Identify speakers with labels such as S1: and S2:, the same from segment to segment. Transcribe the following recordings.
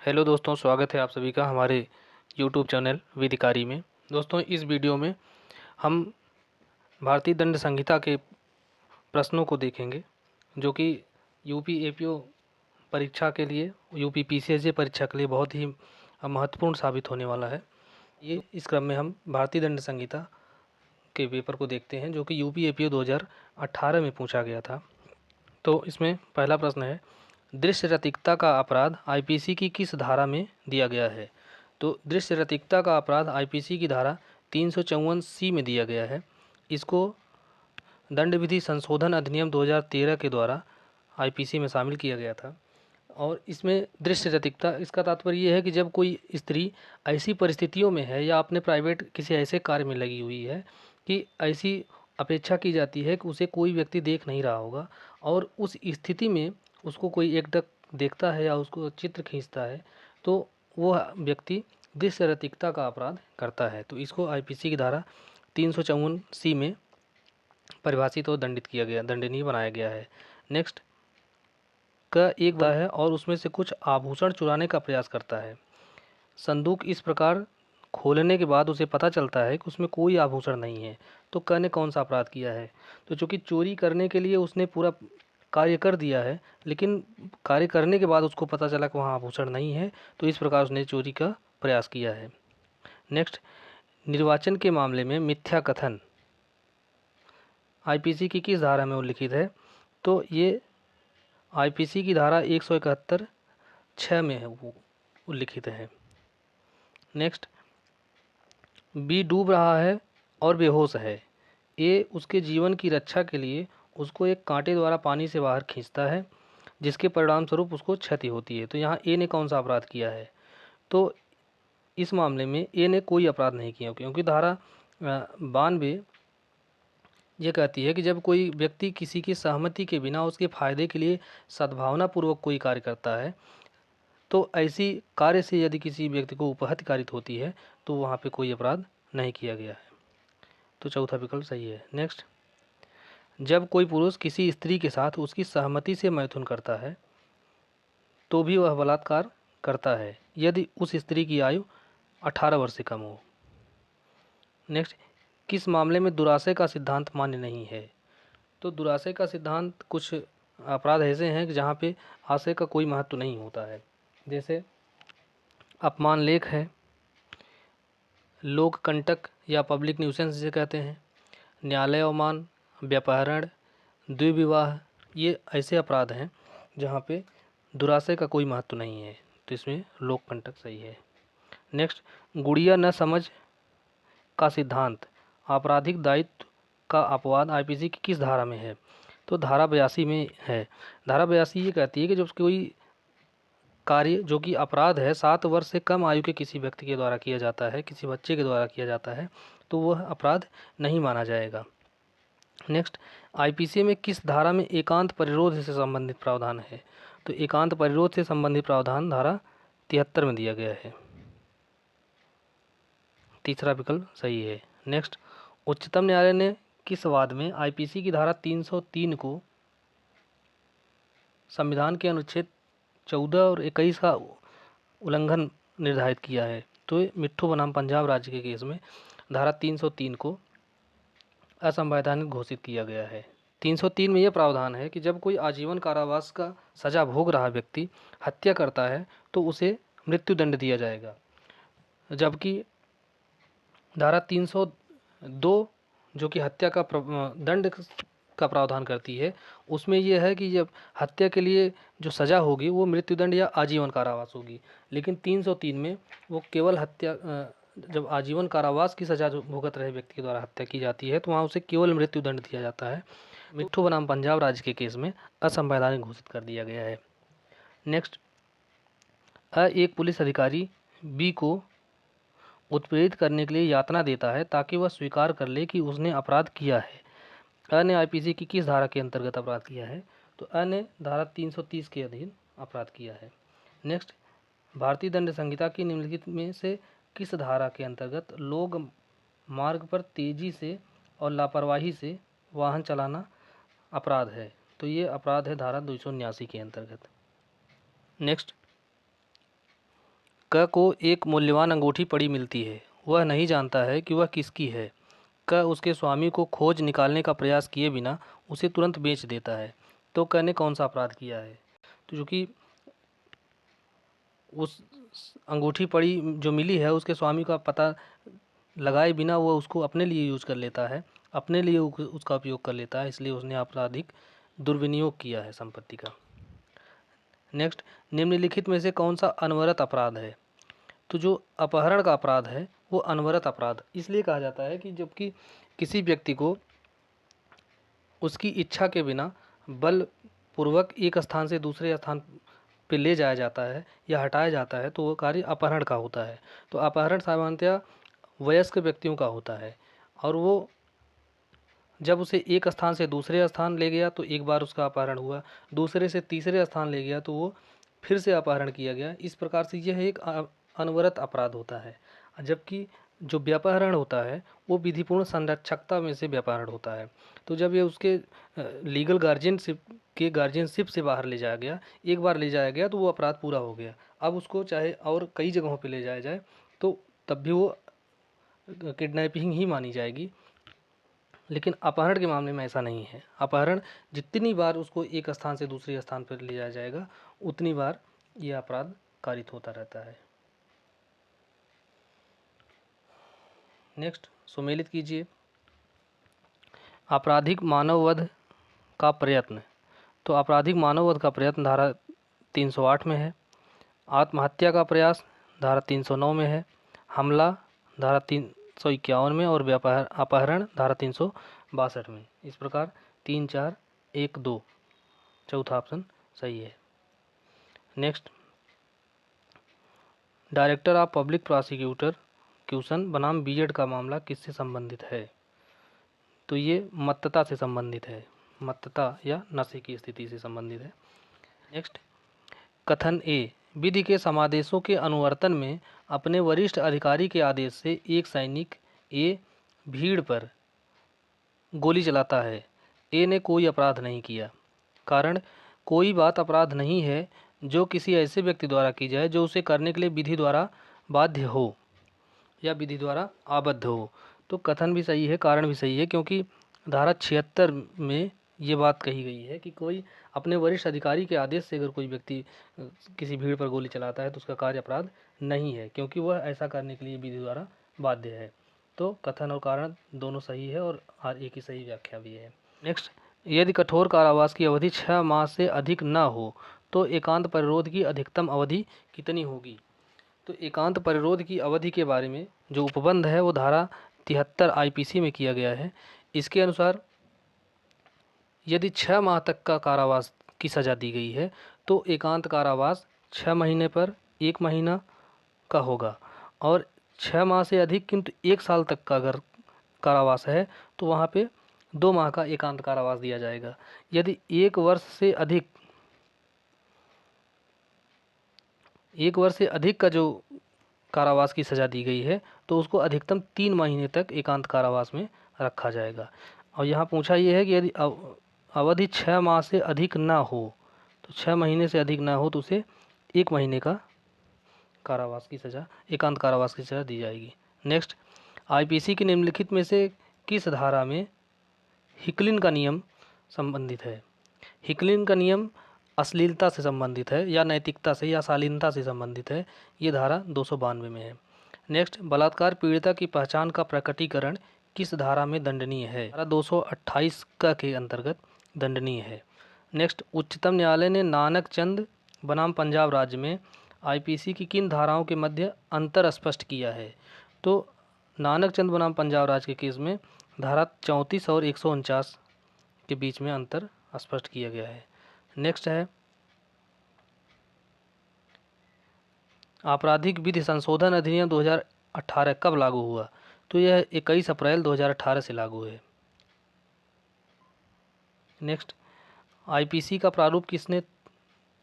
S1: Hello दोस्तों, स्वागत है आप सभी का हमारे यूट्यूब चैनल विधिकारी में। दोस्तों, इस वीडियो में हम भारतीय दंड संहिता के प्रश्नों को देखेंगे जो कि यूपी एपीओ परीक्षा के लिए, यूपी पीसीएसजे परीक्षा के लिए बहुत ही महत्वपूर्ण साबित होने वाला है। ये इस क्रम में हम भारतीय दंड संहिता के पेपर को देखते हैं जो कि यूपी एपीओ 2018 में पूछा गया था। तो इसमें पहला प्रश्न है, दृश्य रैखिकता का अपराध आईपीसी की किस धारा में दिया गया है? तो दृश्य रैखिकता का अपराध आईपीसी की धारा 354C में दिया गया है। इसको दंड विधि संशोधन अधिनियम 2013 के द्वारा आईपीसी में शामिल किया गया था। और इसमें दृश्य रैखिकता, इसका तात्पर्य ये है कि जब कोई स्त्री ऐसी परिस्थितियों में है या अपने प्राइवेट किसी ऐसे कार्य में लगी हुई है कि ऐसी अपेक्षा की जाती है कि उसे कोई व्यक्ति देख नहीं रहा होगा, और उस स्थिति में उसको कोई एकटक देखता है या उसको चित्र खींचता है, तो वह व्यक्ति दृश्य रैखिकता का अपराध करता है। तो इसको आईपीसी की धारा 354C में परिभाषित और दंडित किया गया, दंडनीय बनाया गया है। नेक्स्ट का एक बड़ा है और उसमें से कुछ आभूषण चुराने का प्रयास करता है। संदूक इस प्रकार खोलने के बाद उसे पता चलता है कि उसमें कोई आभूषण नहीं है, तो क ने कौन सा अपराध किया है? तो चूंकि चोरी करने के लिए उसने पूरा कार्य कर दिया है, लेकिन कार्य करने के बाद उसको पता चला कि वहाँ आभूषण नहीं है, तो इस प्रकार उसने चोरी का प्रयास किया है। नेक्स्ट, निर्वाचन के मामले में मिथ्या कथन आईपीसी की किस धारा में उल्लिखित है? तो ये आईपीसी की धारा 171(6) में है, वो उल्लिखित है। नेक्स्ट, बी डूब रहा है और बेहोश है। ए उसके जीवन की रक्षा के लिए उसको एक कांटे द्वारा पानी से बाहर खींचता है, जिसके परिणाम स्वरूप उसको क्षति होती है। तो यहाँ ए ने कौन सा अपराध किया है? तो इस मामले में ए ने कोई अपराध नहीं किया, क्योंकि धारा 92 ये कहती है कि जब कोई व्यक्ति किसी की सहमति के बिना उसके फायदे के लिए सद्भावनापूर्वक कोई कार्य करता है, तो ऐसी कार्य से यदि किसी व्यक्ति को उपहति कारित होती है, तो वहाँ पे कोई अपराध नहीं किया गया है। तो चौथा विकल्प सही है। नेक्स्ट, जब कोई पुरुष किसी स्त्री के साथ उसकी सहमति से मैथुन करता है, तो भी वह बलात्कार करता है यदि उस स्त्री की आयु 18 वर्ष से कम हो। नेक्स्ट, किस मामले में दुराशय का सिद्धांत मान्य नहीं है? तो दुराशय का सिद्धांत, कुछ अपराध ऐसे हैं कि जहाँ पे आशय का कोई महत्व नहीं होता है, जैसे अपमान लेख है, लोक कंटक या पब्लिक न्यूसेंस जिसे कहते हैं, न्यायालय अवमान, व्यापहरण, द्विविवाह, ये ऐसे अपराध हैं जहाँ पे दुराशय का कोई महत्व नहीं है, तो इसमें लोक कंटक सही है। नेक्स्ट, गुड़िया न समझ का सिद्धांत आपराधिक दायित्व का अपवाद आईपीसी की किस धारा में है? तो धारा 82 में है। धारा 82 ये कहती है कि जब कोई कार्य जो कि अपराध है 7 वर्ष से कम आयु के किसी व्यक्ति के द्वारा किया जाता है, किसी बच्चे के द्वारा किया जाता है, तो वह अपराध नहीं माना जाएगा। नेक्स्ट, आईपीसी में किस धारा में एकांत परिरोध से संबंधित प्रावधान है? तो एकांत परिरोध से संबंधित प्रावधान धारा 73 में दिया गया है। तीसरा विकल्प सही है। नेक्स्ट, उच्चतम न्यायालय ने किस वाद में आईपीसी की धारा 303 को संविधान के अनुच्छेद 14 और 21 का उल्लंघन निर्धारित किया है? तो मिट्ठू बनाम पंजाब राज्य के केस में धारा 303 को असंवैधानिक घोषित किया गया है। 303 में यह प्रावधान है कि जब कोई आजीवन कारावास का सजा भोग रहा व्यक्ति हत्या करता है तो उसे मृत्युदंड दिया जाएगा, जबकि धारा 302 जो कि हत्या का दंड का प्रावधान करती है, उसमें यह है कि जब हत्या के लिए जो सज़ा होगी वो मृत्युदंड या आजीवन कारावास होगी, लेकिन 303 में वो केवल हत्या, जब आजीवन कारावास की सज़ा जो भुगत रहे व्यक्ति के द्वारा हत्या की जाती है तो वहाँ उसे केवल मृत्युदंड दिया जाता है। मिट्ठू बनाम पंजाब राज्य के केस में असंवैधानिक घोषित कर दिया गया है। नेक्स्ट, एक पुलिस अधिकारी बी को उत्प्रेरित करने के लिए यातना देता है ताकि वह स्वीकार कर ले कि उसने अपराध किया है। अ ने आईपीसी की किस धारा के अंतर्गत अपराध किया है? तो अ ने धारा 330 के अधीन अपराध किया है। नेक्स्ट, भारतीय दंड संहिता की निम्नलिखित में से किस धारा के अंतर्गत लोग मार्ग पर तेजी से और लापरवाही से वाहन चलाना अपराध है? तो ये अपराध है धारा 279 के अंतर्गत। नेक्स्ट, क को एक मूल्यवान अंगूठी पड़ी मिलती है। वह नहीं जानता है कि वह किसकी है। क उसके स्वामी को खोज निकालने का प्रयास किए बिना उसे तुरंत बेच देता है। तो क ने कौन सा अपराध किया है? तो चूँकि उस अंगूठी पड़ी जो मिली है उसके स्वामी का पता लगाए बिना वो उसको अपने लिए यूज कर लेता है, अपने लिए उसका उपयोग कर लेता है, इसलिए उसने आपराधिक दुर्विनियोग किया है संपत्ति का। नेक्स्ट, निम्नलिखित में से कौन सा अनवरत अपराध है? तो जो अपहरण का अपराध है वो अनवरत अपराध इसलिए कहा जाता है कि जबकि किसी व्यक्ति को उसकी इच्छा के बिना बलपूर्वक एक स्थान से दूसरे स्थान पे ले जाया जाता है या हटाया जाता है तो वो कार्य अपहरण का होता है। तो अपहरण सामान्यतया वयस्क व्यक्तियों का होता है और वो जब उसे एक स्थान से दूसरे स्थान ले गया तो एक बार उसका अपहरण हुआ, दूसरे से तीसरे स्थान ले गया तो वो फिर से अपहरण किया गया। इस प्रकार से यह एक अनवरत अपराध होता है। जबकि जो व्यापहरण होता है वो विधिपूर्ण संरक्षकता में से व्यापहरण होता है। तो जब ये उसके लीगल गार्जियनशिप से बाहर ले जाया गया, एक बार ले जाया गया तो वो अपराध पूरा हो गया। अब उसको चाहे और कई जगहों पे ले जाया जाए तो तब भी वो किडनैपिंग ही मानी जाएगी। लेकिन अपहरण के मामले में ऐसा नहीं है। अपहरण जितनी बार उसको एक स्थान से दूसरे स्थान पर ले जाया जाएगा उतनी बार यह अपराध कारित होता रहता है। नेक्स्ट, सुमेलित कीजिए। आपराधिक मानववध का प्रयत्न। तो आपराधिक मानववध का प्रयत्न धारा 308 में है। आत्महत्या का प्रयास धारा 309 में है। हमला धारा 351 में और अपहरण धारा 362 में। इस प्रकार 3, 4, 1, 2 चौथा ऑप्शन सही है। Next, director of public prosecution बनाम बीजेड का मामला किससे संबंधित है? तो ये मत्तता से संबंधित है, मत्तता या नशे की स्थिति से संबंधित है। नेक्स्ट, कथन ए, विधि के समादेशों के अनुवर्तन में अपने वरिष्ठ अधिकारी के आदेश से एक सैनिक ए भीड़ पर गोली चलाता है। ए ने कोई अपराध नहीं किया। कारण, कोई बात अपराध नहीं है जो किसी ऐसे व्यक्ति द्वारा की जाए जो उसे करने के लिए विधि द्वारा बाध्य हो या विधि द्वारा आबद्ध हो। तो कथन भी सही है, कारण भी सही है, क्योंकि धारा 76 में ये बात कही गई है कि कोई अपने वरिष्ठ अधिकारी के आदेश से अगर कोई व्यक्ति किसी भीड़ पर गोली चलाता है तो उसका कार्य अपराध नहीं है, क्योंकि वह ऐसा करने के लिए विधि द्वारा बाध्य है। तो कथन और कारण दोनों सही है और हर एक ही सही व्याख्या भी है। नेक्स्ट, यदि कठोर कारावास की अवधि 6 माह से अधिक न हो तो एकांत परिरोध की अधिकतम अवधि कितनी होगी? तो एकांत परिरोध की अवधि के बारे में जो उपबंध है वो धारा 73 आईपीसी में किया गया है। इसके अनुसार यदि 6 माह तक का कारावास की सज़ा दी गई है तो एकांत कारावास 6 महीने पर 1 महीना का होगा, और 6 माह से अधिक किंतु 1 साल तक का अगर कारावास है तो वहाँ पे 2 माह का एकांत कारावास दिया जाएगा। यदि 1 वर्ष से अधिक का जो कारावास की सज़ा दी गई है तो उसको अधिकतम 3 महीने तक एकांत कारावास में रखा जाएगा। और यहाँ पूछा ये है कि यदि अवधि 6 माह से अधिक ना हो, तो 6 महीने से अधिक ना हो तो उसे 1 महीने का कारावास की सज़ा, एकांत कारावास की सज़ा दी जाएगी। नेक्स्ट, आईपीसी की निम्नलिखित में से किस धारा में हिकलिन का नियम संबंधित है? हिकलिन का नियम अश्लीलता से संबंधित है या नैतिकता से या शालीनता से संबंधित है। ये धारा 292 में है। नेक्स्ट, बलात्कार पीड़िता की पहचान का प्रकटीकरण किस धारा में दंडनीय है? धारा 228 का के अंतर्गत दंडनीय है। नेक्स्ट, उच्चतम न्यायालय ने नानक चंद बनाम पंजाब राज्य में आईपीसी की किन धाराओं के मध्य अंतर स्पष्ट किया है? तो नानक चंद बनाम पंजाब राज्य के केस में धारा 34 और 149 के बीच में अंतर स्पष्ट किया गया है। नेक्स्ट है आपराधिक विधि संशोधन अधिनियम 2018 कब लागू हुआ? तो यह 21 अप्रैल 2018 से लागू है। नेक्स्ट, आईपीसी का प्रारूप किसने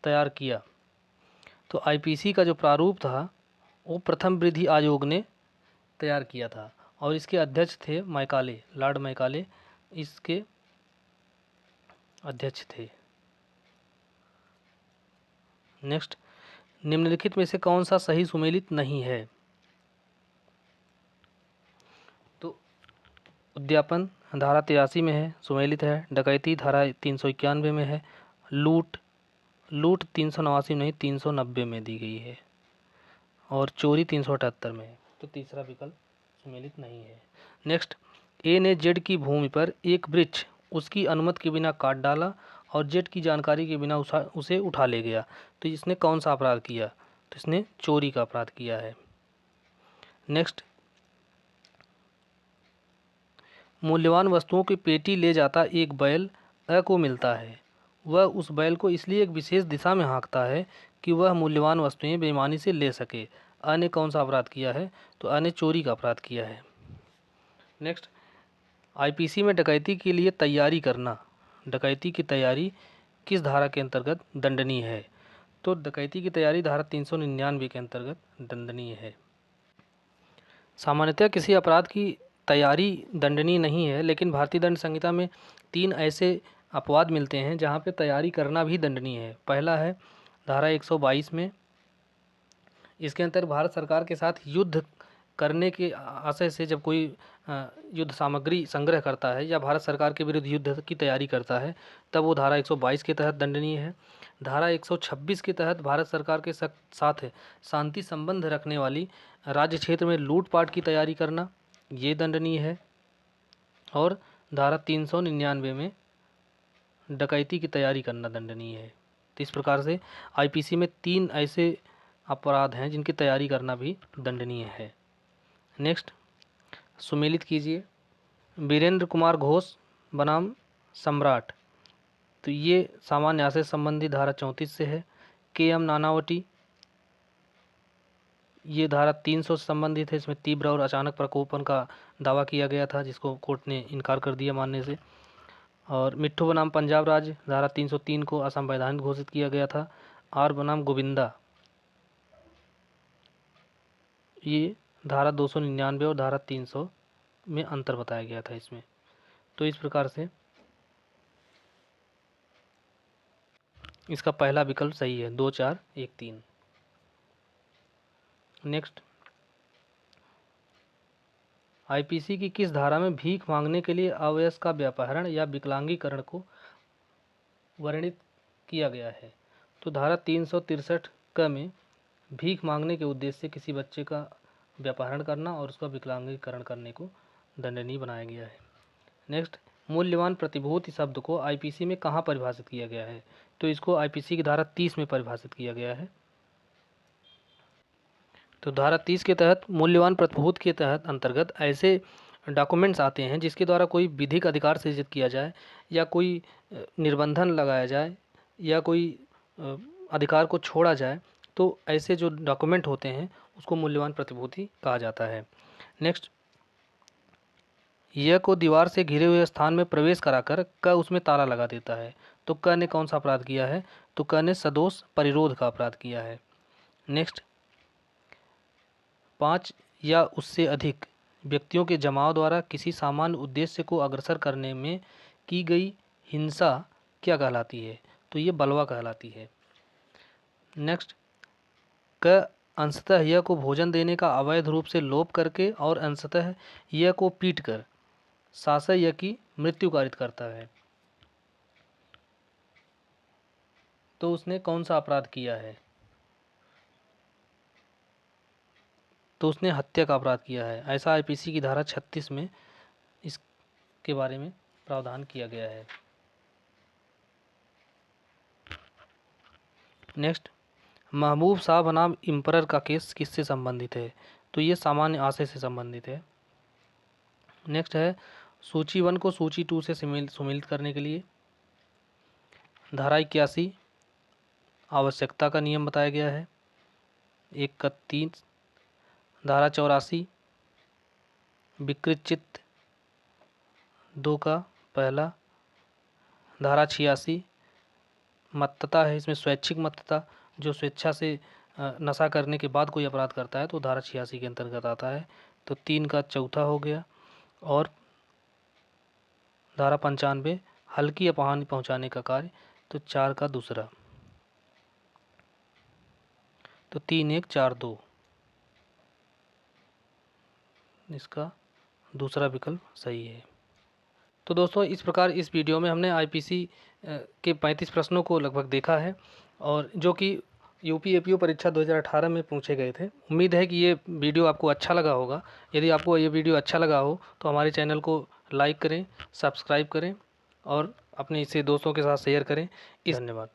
S1: तैयार किया? तो आईपीसी का जो प्रारूप था वो प्रथम विधि आयोग ने तैयार किया था और इसके अध्यक्ष थे मैकाले, लॉर्ड मैकाले इसके अध्यक्ष थे। नेक्स्ट, निम्नलिखित में से कौन सा सही सुमेलित नहीं है? तो उद्यापन धारा 83 में है, सुमेलित है। डकैती धारा 391 में है। लूट 389 नहीं 390 में दी गई है। और चोरी 378 में है। तो तीसरा विकल्प सुमेलित नहीं है। नेक्स्ट, ए ने जेड की भूमि पर एक वृक्ष उसकी अनुमति के बिना काट डाला और जेड की जानकारी के बिना उसे उठा ले गया। तो इसने कौन सा अपराध किया? तो इसने चोरी का अपराध किया है। नेक्स्ट, मूल्यवान वस्तुओं की पेटी ले जाता एक बैल अ को मिलता है। वह उस बैल को इसलिए एक विशेष दिशा में हाँकता है कि वह मूल्यवान वस्तुएं बेईमानी से ले सके। अ ने कौन सा अपराध किया है? तो अ ने चोरी का अपराध किया है। नेक्स्ट, आईपीसी में डकैती के लिए तैयारी करना, डकैती की तैयारी किस धारा के अंतर्गत दंडनीय है? तो डकैती की तैयारी धारा 399 के अंतर्गत दंडनीय है। सामान्यतः किसी अपराध की तैयारी दंडनीय नहीं है, लेकिन भारतीय दंड संहिता में 3 ऐसे अपवाद मिलते हैं जहां पे तैयारी करना भी दंडनीय है। पहला है धारा 122 में। इसके अंतर्गत भारत सरकार के साथ युद्ध करने के आशय से जब कोई युद्ध सामग्री संग्रह करता है या भारत सरकार के विरुद्ध युद्ध की तैयारी करता है, तब वो धारा 122 के तहत दंडनीय है। धारा 126 के तहत भारत सरकार के साथ शांति संबंध रखने वाली राज्य क्षेत्र में लूटपाट की तैयारी करना, ये दंडनीय है। और धारा 399 में डकैती की तैयारी करना दंडनीय है। तो इस प्रकार से आईपीसी में 3 ऐसे अपराध हैं जिनकी तैयारी करना भी दंडनीय है। नेक्स्ट, सुमेलित कीजिए। वीरेंद्र कुमार घोष बनाम सम्राट, तो ये सामान्य न्याय से संबंधी धारा 34 से है। के एम नानावटी, ये धारा 300 से संबंधित है। इसमें तीव्र और अचानक प्रकोपन का दावा किया गया था, जिसको कोर्ट ने इनकार कर दिया मानने से। और मिट्ठू बनाम पंजाब राज्य, धारा 303 को असंवैधानिक घोषित किया गया था। आर बनाम गोविंदा, ये धारा 299 और धारा 300 में अंतर बताया गया था इसमें। तो इस प्रकार से इसका पहला विकल्प सही है, 2 4 1 3। नेक्स्ट, आईपीसी की किस धारा में भीख मांगने के लिए अवयस्क का व्यापहरण या विकलांगीकरण को वर्णित किया गया है? तो धारा 363 क में भीख मांगने के उद्देश्य से किसी बच्चे का व्यापहरण करना और उसका विकलांगीकरण करने को दंडनीय बनाया गया है। नेक्स्ट, मूल्यवान प्रतिभूति शब्द को आईपीसी में कहाँ परिभाषित किया गया है? तो इसको आईपीसी की धारा 30 में परिभाषित किया गया है। तो धारा 30 के तहत मूल्यवान प्रतिभूति के तहत अंतर्गत ऐसे डॉक्यूमेंट्स आते हैं जिसके द्वारा कोई विधिक अधिकार सृजित किया जाए या कोई निर्बंधन लगाया जाए या कोई अधिकार को छोड़ा जाए, तो ऐसे जो डॉक्यूमेंट होते हैं उसको मूल्यवान प्रतिभूति कहा जाता है। नेक्स्ट, यह को दीवार से घिरे हुए स्थान में प्रवेश कराकर क उसमें ताला लगा देता है। तो क ने कौन सा अपराध किया है? तो क ने सदोष परिरोध का अपराध किया है। नेक्स्ट, 5 या उससे अधिक व्यक्तियों के जमाव द्वारा किसी सामान्य उद्देश्य को अग्रसर करने में की गई हिंसा क्या कहलाती है? तो ये बलवा कहलाती है। नेक्स्ट, क अंशतः यह को भोजन देने का अवैध रूप से लोप करके और अंशतः यह को पीट कर शासय यह की मृत्यु कारित करता है। तो उसने कौन सा अपराध किया है? तो उसने हत्या का अपराध किया है। ऐसा आईपीसी की धारा 36 में इसके बारे में प्रावधान किया गया है। नेक्स्ट, महबूब शाह बनाम इम्परर का केस किससे संबंधित है? तो ये सामान्य आशय से संबंधित है। नेक्स्ट है सूची 1 को सूची 2 से सुमेलित करने के लिए धारा 81 आवश्यकता का नियम बताया गया है। 1 का 3, धारा 84 विकृत चित्त, 2 का पहला, धारा 86 मत्तता है, इसमें स्वैच्छिक मत्तता, जो स्वेच्छा से नशा करने के बाद कोई अपराध करता है तो धारा 86 के अंतर्गत आता है। तो 3 का चौथा हो गया। और धारा 95 हल्की अपहानि पहुंचाने का कार्य, तो 4 का दूसरा। तो 3142 इसका दूसरा विकल्प सही है। तो दोस्तों इस प्रकार इस वीडियो में हमने आईपीसी के 35 प्रश्नों को लगभग देखा है और जो कि यूपी एपीओ परीक्षा 2018 में पूछे गए थे। उम्मीद है कि ये वीडियो आपको अच्छा लगा होगा। यदि आपको ये वीडियो अच्छा लगा हो तो हमारे चैनल को लाइक करें, सब्सक्राइब करें और अपने इसे दोस्तों के साथ शेयर करें। धन्यवाद।